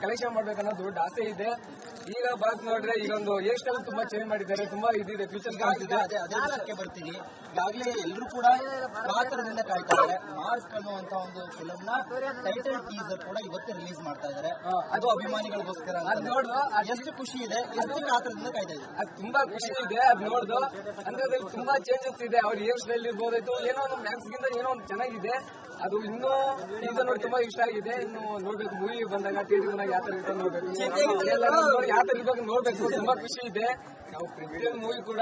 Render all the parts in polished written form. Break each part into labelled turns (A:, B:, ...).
A: Collection ಮಾಡ್ಬೇಕನ್ನೋ ದೊಡ್ಡ ಆಸೆ ಇದೆ. ಈಗ ಬರಕ್ ನೋಡ್ರೆ ಈಗ ಒಂದು ಹೇರ್ ಸ್ಟೈಲ್ ತುಂಬಾ ಚೇಂಜ್ ಮಾಡಿದ್ದಾರೆ, ತುಂಬಾ ಇದಿದೆ, ಫ್ಯೂಚರ್ ಕಾಣ್ತಿದೆ.
B: ಅದೇ ಬರ್ತೀನಿ. ಈಗಾಗಲೇ ಎಲ್ಲರೂ ಕೂಡ ಕಾತರದಿಂದ ಕಾಯ್ತಾ ಇದ್ದಾರೆ. ಮಾರ್ಕ್ ಅನ್ನುವಂತ ಒಂದು ಫಿಲಮ್ ನ ಟೈಟಲ್ ಟೀಸರ್ ಕೂಡ ಇವತ್ತೇ ರಿಲೀಸ್ ಮಾಡ್ತಾ ಇದ್ದಾರೆ. ಅದು ಅಭಿಮಾನಿಗಳಿಗೋಸ್ಕರ. ಅದು ನೋಡುವ ಎಷ್ಟು ಖುಷಿ ಇದೆ, ಎಷ್ಟು ಕಾತರದಿಂದ ಕಾಯ್ತಾ ಇದೆ.
A: ಅದು ತುಂಬಾ ಖುಷಿ ಇದೆ ಅದ್ ನೋಡ್ದು. ಅಂದ್ರೆ ಅದ್ರಲ್ಲಿ ತುಂಬಾ ಚೇಂಜಸ್ ಇದೆ. ಅವ್ರ ಹೇರ್ ಸ್ಟೈಲ್ ಇರ್ಬೋದಾಯ್ತು, ಏನೋ ಒಂದು ಮ್ಯಾಕ್ಸ್ ಗಿಂತ ಏನೋ ಒಂದು ಚೆನ್ನಾಗಿದೆ. ಅದು ಇನ್ನೂ ಟೀಸರ್ ನೋಡಿ ತುಂಬಾ ಇಷ್ಟ ಆಗಿದೆ. ಇನ್ನು ನೋಡ್ಬೇಕು, ಮೂವಿ ಬಂದಾಗ ಥಿಯೇಟರ್ ಬಂದಾಗ ಯಾವ ತರ ಇರ್ತಾರೆ ನೋಡ್ಬೇಕು, ಯಾವ ತರ ಇರ್ಬೇಕು ನೋಡ್ಬೇಕು. ತುಂಬಾ ಖುಷಿ ಇದೆ. ನಾವು ಪ್ರತಿಯೊಂದು ಮೂವಿ ಕೂಡ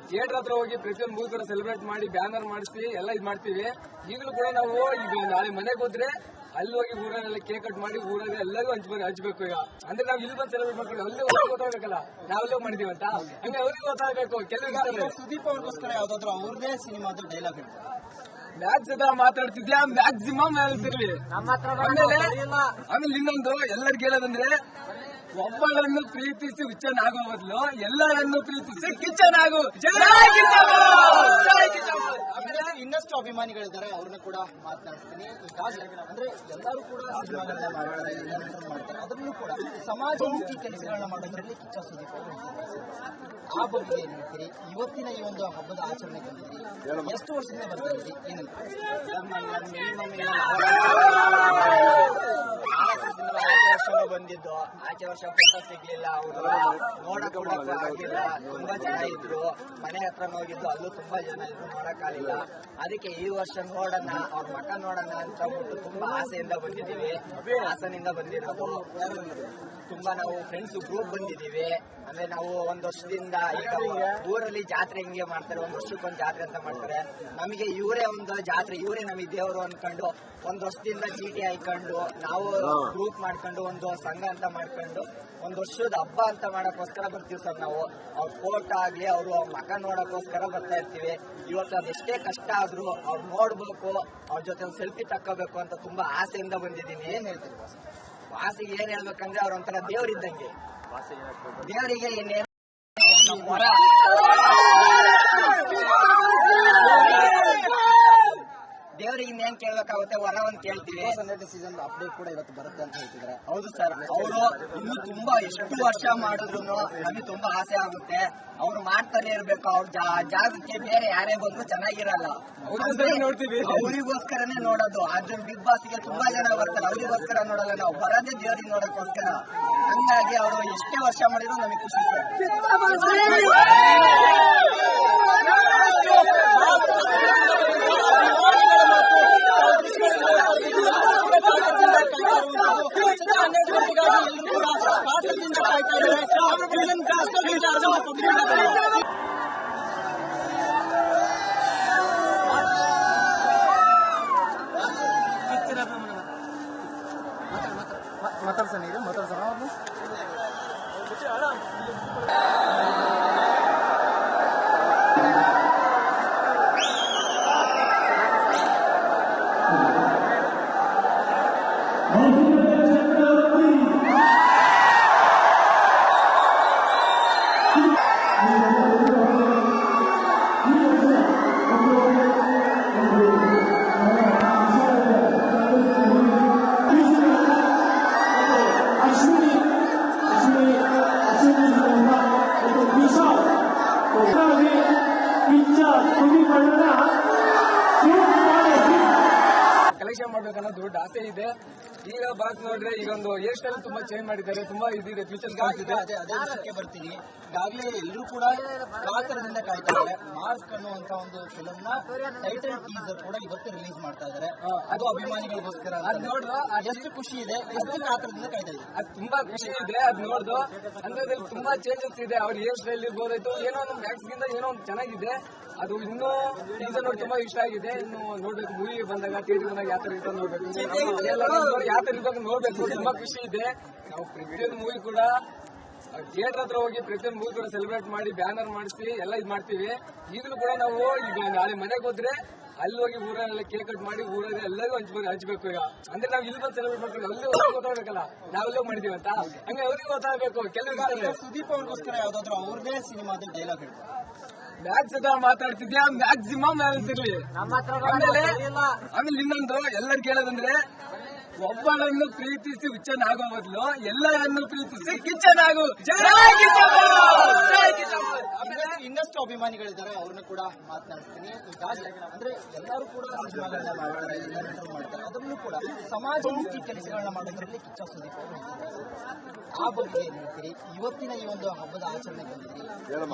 A: ಥಿಯೇಟರ್ ಹತ್ರ ಹೋಗಿ ಪ್ರತಿಯೊಂದು ಮೂವಿ ಕೂಡ ಸೆಲೆಬ್ರೇಟ್ ಮಾಡಿ ಬ್ಯಾನರ್ ಮಾಡಿಸಿ ಎಲ್ಲ ಇದ್ ಮಾಡ್ತೀವಿ. ಈಗಲೂ ಕೂಡ ನಾವು ಈಗ ನಾಳೆ ಮನೆಗೆ ಹೋದ್ರೆ ಅಲ್ಲಿ ಹೋಗಿ ಊರಲ್ಲೆಲ್ಲ ಕೇಕ್ ಕಟ್ ಮಾಡಿ ಊರಲ್ಲಿ ಎಲ್ಲರಿಗೂ ಹಂಚ್ಬೇಕು. ಈಗ ಅಂದ್ರೆ ನಾವು ಇಲ್ಲಿ ಬಂದು ಸೆಲೆಬ್ರೇಟ್ ಮಾಡ್ಕೊಂಡು ಅಲ್ಲಿ ಗೊತ್ತಾಗಬೇಕಲ್ಲ ನಾವೆಲ್ಲ ಮಾಡಿದೀವಿ ಅಂತ, ಹಂಗೆ ಅವ್ರಿಗೆ ಗೊತ್ತಾಗಬೇಕು. ಕೆಲವರಿಗೆ
B: ಸುದೀಪ್ ಅವ್ರಿಗೋಸ್ಕರ ಯಾವ್ದಾದ್ರು ಅವ್ರದೇ ಸಿನಿಮಾದ ಡೈಲಾಗ್ ಹೇಳ್ತಾರೆ.
A: ಮ್ಯಾಕ್ಸ್ ಹತ್ರ ಮಾತಾಡ್ತಿದ್ಯಾ, ಮ್ಯಾಕ್ಸಿಮಮ್ ಹೇಳ್ತಿರ್ಲಿ. ಆಮೇಲೆ ಇನ್ನೊಂದು ಎಲ್ಲರಿಗೂ ಹೇಳೋದಂದ್ರೆ, ಒಬ್ಬಳನ್ನು ಪ್ರೀತಿಸಿ ಹುಚ್ಚನಾಗೋ ಬದಲು ಎಲ್ಲರನ್ನು ಪ್ರೀತಿಸಿ ಕಿಚ್ಚನಾಗು.
B: ಇನ್ನಷ್ಟು ಅಭಿಮಾನಿಗಳಿದ್ದಾರೆ, ಅವ್ರನ್ನ ಕೂಡ ಮಾತನಾಡ್ತೀನಿ. ಈಗಾಗಲೇ ಅಂದ್ರೆ ಎಲ್ಲರೂ ಕೂಡ ಸಿನಿಮಾಗಳನ್ನ ಮಾಡ್ತಾರೆ, ಅದರಲ್ಲೂ ಕೂಡ ಸಮಾಜಮುಖಿ ಕೆಲಸಗಳನ್ನ ಮಾಡೋದ್ರಲ್ಲಿ ಕಿಚ್ಚ ಸುದೀಪ್ ಅವರು ಆ ಬಗ್ಗೆ ಏನ್ ಹೇಳ್ತೀರಿ? ಇವತ್ತಿನ ಈ ಒಂದು ಹಬ್ಬದ ಆಚರಣೆ ಬಂದಿದ್ದೀರಿ, ಎಷ್ಟು ವರ್ಷದಿಂದ ಬರ್ತಾ ಇದ್ದೀರಿ, ಏನಂತ?
C: ಬಂದಿದ್ದು ಆಚೆ ವರ್ಷ ಫೋಟೋ ಸಿಗ್ಲಿಲ್ಲ, ಅವರು ನೋಡಕ್ ಆಗಿಲ್ಲ. ತುಂಬಾ ಜನ ಇದ್ರು, ಮನೆ ಹತ್ರ ಹೋಗಿದ್ದು, ಅಲ್ಲೂ ತುಂಬಾ ಜನ ಇದ್ರು, ನೋಡಕ್ಕಾಗಿಲ್ಲ. ಅದಕ್ಕೆ ಈ ವರ್ಷ ನೋಡೋಣ, ಅವ್ರ ಮಠ ನೋಡೋಣ ಅಂತ ಬಿಟ್ಟು ತುಂಬಾ ಆಸೆಯಿಂದ ಬಂದಿದ್ದೀವಿ. ಹಾಸನಿಂದ ಬಂದಿರೋದು ತುಂಬಾ, ನಾವು ಫ್ರೆಂಡ್ಸ್ ಗ್ರೂಪ್ ಬಂದಿದ್ದೀವಿ. ಅಂದ್ರೆ ನಾವು ಒಂದ್ ವರ್ಷದಿಂದ ಈಗ ಊರಲ್ಲಿ ಜಾತ್ರೆ ಹಿಂಗೆ ಮಾಡ್ತಾರೆ, ಒಂದ್ ವರ್ಷಕ್ಕೊಂದು ಜಾತ್ರೆ ಅಂತ ಮಾಡ್ತಾರೆ. ನಮಗೆ ಇವರೇ ಒಂದು ಜಾತ್ರೆ, ಇವರೇ ನಮಗೆ ದೇವರು ಅನ್ಕೊಂಡು ಒಂದ್ ವರ್ಷದಿಂದ ಚೀಟಿ ಹಾಕೊಂಡು ನಾವು ಗ್ರೂಪ್ ಮಾಡ್ಕೊಂಡು ಒಂದು ಸಂಘ ಅಂತ ಮಾಡ್ಕೊಂಡು ಒಂದ್ ವರ್ಷದ ಹಬ್ಬ ಅಂತ ಮಾಡಕ್ಕೋಸ್ಕರ ಬರ್ತೀವಿ ಸರ್. ನಾವು ಅವ್ರ ಫೋಟೋ ಆಗ್ಲಿ, ಅವ್ರು ಮಕ ನೋಡಕ್ಕೋಸ್ಕರ ಬರ್ತಾ ಇರ್ತೀವಿ. ಇವತ್ತು ಅದೆಷ್ಟೇ ಕಷ್ಟ ಆದ್ರೂ ಅವ್ರು ನೋಡ್ಬೇಕು, ಅವ್ರ ಜೊತೆ ಒಂದು ಸೆಲ್ಫಿ ತಕ್ಕೋಬೇಕು ಅಂತ ತುಂಬಾ ಆಸೆಯಿಂದ ಬಂದಿದ್ದೀನಿ.
B: ಏನ್ ಹೇಳ್ತೀರಿ
C: ವಾಸಿಗೆ ಏನ್ ಹೇಳ್ಬೇಕಂದ್ರೆ ಅವ್ರೊಂಥರ ದೇವ್ರಿದ್ದಂಗೆ. ದೇವರಿಗೆ ಇನ್ನೇನು ಹೊರ ದೇವರಿಗೆ ಇನ್ನೇನ್ ಕೇಳ್ಬೇಕಾಗುತ್ತೆ, ವರ ಅಂತ ಕೇಳ್ತೀವಿ.
B: ಸೀಸನ್ ಅಪ್ಡೇಟ್ ಕೂಡ ಇವತ್ತು ಬರುತ್ತೆ ಅಂತ ಹೇಳ್ತಿದ್ದಾರೆ.
C: ಹೌದು ಸರ್, ಅವರು ಇನ್ನು ತುಂಬಾ ಎಷ್ಟು ವರ್ಷ ಮಾಡಿದ್ರು ನಮಗೆ ತುಂಬಾ ಆಸೆ ಆಗುತ್ತೆ. ಅವ್ರು ಮಾಡ್ತಾನೆ ಇರ್ಬೇಕು. ಅವ್ರ ಜಾಗಕ್ಕೆ ಬೇರೆ ಯಾರೇ ಬಂದ್ರು ಚೆನ್ನಾಗಿರಲ್ಲ,
A: ನೋಡ್ತೀವಿ.
C: ಅವರಿಗೋಸ್ಕರನೇ ನೋಡೋದು. ಅದ್ರ ಬಿಗ್ ಬಾಸ್ಗೆ ತುಂಬಾ ಜನ ಬರ್ತಾರೆ, ಅವರಿಗೋಸ್ಕರ ನೋಡಲ್ಲ. ನಾವು ಬರೋದೇ ದೇವರಿಗೆ ನೋಡಕ್ಕೋಸ್ಕರ. ಹಂಗಾಗಿ ಅವರು ಎಷ್ಟೇ ವರ್ಷ ಮಾಡಿದ್ರು ನಮಗೆ ಖುಷಿ ಸರ್.
A: ಕಲೆಕ್ಷನ್ ಮಾಡ್ಬೇಕನ್ನೋ ದೊಡ್ಡ ಆಸೆ ಇದೆ. ಈಗ ಬರಕ್ ನೋಡ್ರೆ ಈಗ ಒಂದು ಹೇರ್ ಸ್ಟೈಲ್ ತುಂಬಾ ಚೇಂಜ್ ಮಾಡಿದ್ದಾರೆ, ತುಂಬಾ ಇದಿದೆ, ಫ್ಯೂಚರ್ ಕಾಣ್ತಿದೆ.
B: ಅದೇ ಬರ್ತೀನಿ. ಈಗಾಗಲೇ ಎಲ್ಲರೂ ಕೂಡ ಕಾತರದಿಂದ ಕಾಯ್ತಾ ಇದ್ದಾರೆ. ಮಾರ್ಕ್ ಅನ್ನುವಂತ ಒಂದು ಫಿಲಮ್ ನ ಟೈಟಲ್ ಟೀಸರ್ ಕೂಡ ಇವತ್ತೇ ರಿಲೀಸ್ ಮಾಡ್ತಾ ಇದ್ದಾರೆ. ಅದು ಅಭಿಮಾನಿಗಳಿಗೋಸ್ಕರ.
A: ಅದ್ ನೋಡ್ದು
B: ಎಷ್ಟು ಖುಷಿ ಇದೆ, ಎಷ್ಟು ಕಾತರದಿಂದ ಕಾಯ್ತಾ ಇದೆ.
A: ಅದು ತುಂಬಾ ಖುಷಿ ಇದೆ ಅದ್ ನೋಡ್ದು. ಅಂದ್ರೆ ಅದ್ರಲ್ಲಿ ತುಂಬಾ ಚೇಂಜಸ್ ಇದೆ. ಅವ್ರ ಹೇರ್ ಸ್ಟೈಲ್ ಇರ್ಬೋದಾಯ್ತು, ಏನೋ ಒಂದು ಮ್ಯಾಕ್ಸ್ ಗಿಂತ ಏನೋ ಒಂದು ಚೆನ್ನಾಗಿದೆ. ಅದು ಇನ್ನೂ ಟೀಸರ್ ನೋಡಿ ತುಂಬಾ ಇಷ್ಟ ಆಗಿದೆ. ಇನ್ನು ನೋಡ್ಬೇಕು, ಮೂವಿ ಬಂದಾಗ ಥಿಯೇಟರ್ ಬಂದಾಗ ಯಾವ ತರ ಇರ್ತಾರೆ ನೋಡ್ಬೇಕು, ಯಾವ ತರ ಇರ್ಬೇಕು ನೋಡ್ಬೇಕು. ತುಂಬಾ ಖುಷಿ ಇದೆ. ನಾವು ಪ್ರತಿಯೊಂದು ಮೂವಿ ಕೂಡ ಥಿಯೇಟರ್ ಹತ್ರ ಹೋಗಿ ಪ್ರತಿಯೊಂದು ಮೂವಿ ಕೂಡ ಸೆಲೆಬ್ರೇಟ್ ಮಾಡಿ ಬ್ಯಾನರ್ ಮಾಡಿಸಿ ಎಲ್ಲ ಇದ್ ಮಾಡ್ತೀವಿ. ಈಗಲೂ ಕೂಡ ನಾವು ಈಗ ನಾಳೆ ಮನೆಗೆ ಹೋದ್ರೆ ಅಲ್ಲಿ ಹೋಗಿ ಊರಲ್ಲೆಲ್ಲ ಕೇಕ್ ಕಟ್ ಮಾಡಿ ಊರಲ್ಲಿ ಎಲ್ಲರಿಗೂ ಹಂಚ್ಬೇಕು. ಈಗ ಅಂದ್ರೆ ನಾವು ಇಲ್ಲಿ ಬಂದು ಸೆಲೆಬ್ರೇಟ್ ಮಾಡ್ಕೊಂಡು ಅಲ್ಲಿ ಗೊತ್ತಾಗಬೇಕಲ್ಲ ನಾವೆಲ್ಲ ಮಾಡಿದೀವಿ ಅಂತ, ಹಂಗೆ ಅವ್ರಿಗೆ ಗೊತ್ತಾಗಬೇಕು. ಕೆಲವರಿಗೆ
B: ಸುದೀಪ್ ಅವ್ರಿಗೋಸ್ಕರ ಯಾವ್ದಾದ್ರು ಅವ್ರದೇ ಸಿನಿಮಾದ ಡೈಲಾಗ್ ಹೇಳ್ತಾರೆ.
A: ಮ್ಯಾಕ್ಸ್ ಹತ್ರ ಮಾತಾಡ್ತಿದ್ಯಾ, ಮ್ಯಾಕ್ಸಿಮಮ್ ಹೇಳ್ತಿರ್ಲಿ. ಆಮೇಲೆ ಇನ್ನೊಂದು ಎಲ್ಲರಿಗೂ ಹೇಳೋದಂದ್ರೆ, ಒಬ್ಬಳನ್ನು ಪ್ರೀತಿಸಿ ಹುಚ್ಚನಾಗೋ ಬದಲು ಎಲ್ಲರನ್ನು ಪ್ರೀತಿಸಿ ಕಿಚ್ಚನಾಗು. ಜೈ ಕಿಚ್ಚಪ್ಪ! ಜೈ ಕಿಚ್ಚಪ್ಪ!
B: ಇನ್ನಷ್ಟು ಅಭಿಮಾನಿಗಳಿದ್ದಾರೆ, ಅವ್ರನ್ನ ಕೂಡ ಮಾತನಾಡ್ತೀನಿ. ಈಗಾಗಲೇ ಅಂದ್ರೆ ಎಲ್ಲರೂ ಕೂಡ ಸಿನಿಮಾಗಳನ್ನ ಮಾಡ್ತಾರೆ, ಎಲ್ಲರೂ ಮಾಡ್ತಾರೆ, ಅದರಲ್ಲೂ ಕೂಡ ಸಮಾಜಮುಖಿ ಕೆಲಸಗಳನ್ನ ಮಾಡೋದ್ರಲ್ಲಿ ಕಿಚ್ಚ ಸುದೀಪ್ ಅವರು ಇದ್ದಾರೆ. ಆ ಬಗ್ಗೆ ಏನ್ ಹೇಳ್ತೀರಿ? ಇವತ್ತಿನ ಈ ಒಂದು ಹಬ್ಬದ ಆಚರಣೆ ಬಂದಿದ್ರಿ,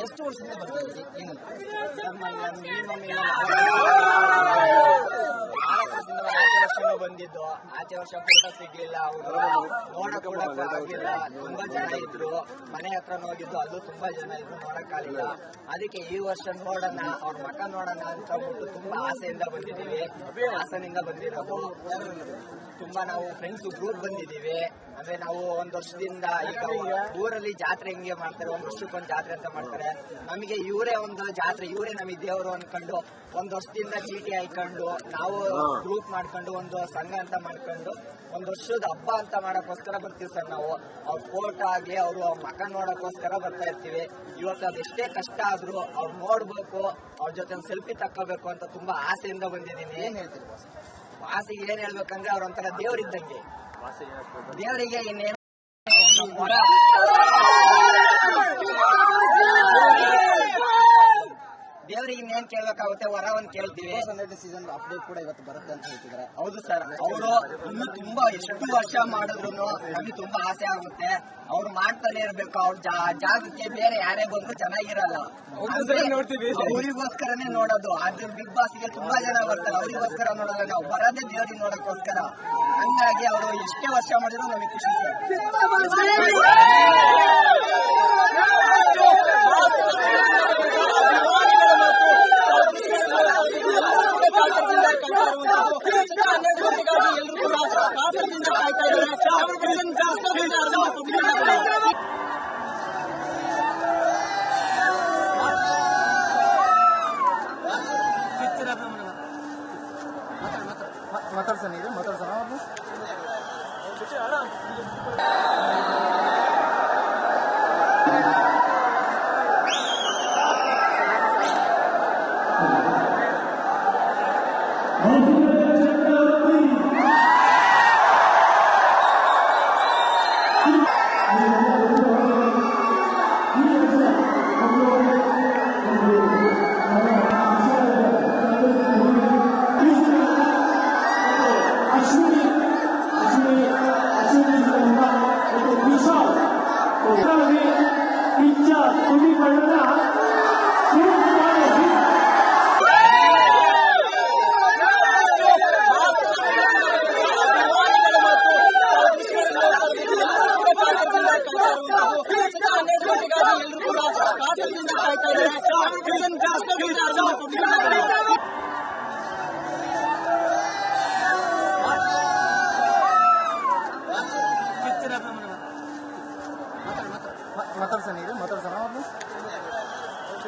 B: ಎಷ್ಟು ವರ್ಷದಿಂದ ಬರ್ತಾ ಇದ್ದೀರಿ, ಏನಂತ?
C: ಬಂದಿದ್ದು ಆಚೆ ವರ್ಷ ಫೋಟೋ ಸಿಗ್ಲಿಲ್ಲ, ಅವರು ನೋಡಕ್ ಆಗಿಲ್ಲ. ತುಂಬಾ ಜನ ಇದ್ರು, ಮನೆ ಹತ್ರ ಹೋಗಿದ್ದು, ಅದು ತುಂಬಾ ಜನ ಇದ್ರು, ನೋಡಕ್ಕಾಗಿಲ್ಲ. ಅದಕ್ಕೆ ಈ ವರ್ಷ ನೋಡೋಣ, ಅವ್ರ ಮಕ ನೋಡೋಣ ಅಂತ ಬಿಟ್ಟು ತುಂಬಾ ಆಸೆಯಿಂದ ಬಂದಿದ್ದೀವಿ. ಹಾಸನಿಂದ ಬಂದಿರೋದು, ತುಂಬಾ ನಾವು ಫ್ರೆಂಡ್ಸ್ ಗ್ರೂಪ್ ಬಂದಿದ್ದೀವಿ. ಅಂದ್ರೆ ನಾವು ಒಂದ್ ವರ್ಷದಿಂದ ಈಗ ಊರಲ್ಲಿ ಜಾತ್ರೆ ಹೆಂಗೆ ಮಾಡ್ತಾರೆ, ಒಂದ್ ವರ್ಷಕ್ಕೊಂದು ಜಾತ್ರೆ ಅಂತ ಮಾಡ್ತಾರೆ. ನಮಗೆ ಇವರೇ ಒಂದು ಜಾತ್ರೆ, ಇವರೇ ನಮಗೆ ದೇವರು ಅನ್ಕೊಂಡು ಒಂದ್ ವರ್ಷದಿಂದ ಚೀಟಿ ಹಾಕೊಂಡು ನಾವು ಗ್ರೂಪ್ ಮಾಡ್ಕೊಂಡು ಒಂದು ಸಂಘ ಅಂತ ಮಾಡ್ಕೊಂಡು ಒಂದ್ ವರ್ಷದ ಹಬ್ಬ ಅಂತ ಮಾಡಕ್ಕೋಸ್ಕರ ಬರ್ತೀವಿ ಸರ್. ನಾವು ಅವ್ರ ಫೋಟೋ ಆಗ್ಲಿ, ಅವ್ರು ಮಕ ನೋಡಕ್ಕೋಸ್ಕರ ಬರ್ತಾ ಇರ್ತೀವಿ. ಇವತ್ತು ಅದೆಷ್ಟೇ ಕಷ್ಟ ಆದ್ರೂ ಅವ್ರು ನೋಡ್ಬೇಕು, ಅವ್ರ ಜೊತೆ ಒಂದು ಸೆಲ್ಫಿ ತಕ್ಕೋಬೇಕು ಅಂತ ತುಂಬಾ ಆಸೆಯಿಂದ ಬಂದಿದ್ದೀನಿ.
B: ಏನ್ ಹೇಳ್ತೀರಿ?
C: ಆಸೆಗೆ ಏನ್ ಹೇಳ್ಬೇಕಂದ್ರೆ ಅವ್ರೊಂಥರ ದೇವರಿದ್ದಂಗೆ. ದೇವರಿಗೆ ಇನ್ನೇನು ದೇವರಿಗೆ ಇನ್ನೇನ್ ಕೇಳ್ಬೇಕಾಗುತ್ತೆ, ವರ ಒಂದ್ ಕೇಳ್ತೀವಿ.
B: ಸೀಸನ್ ಅಪ್ಡೇಟ್ ಕೂಡ ಇವತ್ತು ಬರುತ್ತೆ ಅಂತ ಹೇಳ್ತಿದ್ದಾರೆ.
C: ಹೌದು ಸರ್, ಅವರು ಇನ್ನು ತುಂಬಾ ಎಷ್ಟು ವರ್ಷ ಮಾಡಿದ್ರು ನಮಗೆ ತುಂಬಾ ಆಸೆ ಆಗುತ್ತೆ. ಅವ್ರು ಮಾಡ್ತಾನೆ ಇರ್ಬೇಕು. ಅವ್ರ ಜಾಗಕ್ಕೆ ಬೇರೆ ಯಾರೇ ಬಂದ್ರು ಚೆನ್ನಾಗಿರಲ್ಲ. ಅವರಿಗೋಸ್ಕರನೇ ನೋಡೋದು. ಅದ್ರ ಬಿಗ್ ಬಾಸ್ಗೆ ತುಂಬಾ ಜನ ಬರ್ತಾರೆ, ಅವರಿಗೋಸ್ಕರ ನೋಡೋಲ್ಲ. ನಾವು ಬರೋದೇ ದೇವ್ರಿಗೆ ನೋಡಕ್ಕೋಸ್ಕರ. ಹಂಗಾಗಿ ಅವರು ಎಷ್ಟೇ ವರ್ಷ ಮಾಡಿದ್ರು ನಮಗೆ ಖುಷಿ ಸರ್.
B: ಮಾತಾಡ್ಸೋಣ ಅವ್ರನ್ನ. ಮಾತಾಡ್ಸೋಣ.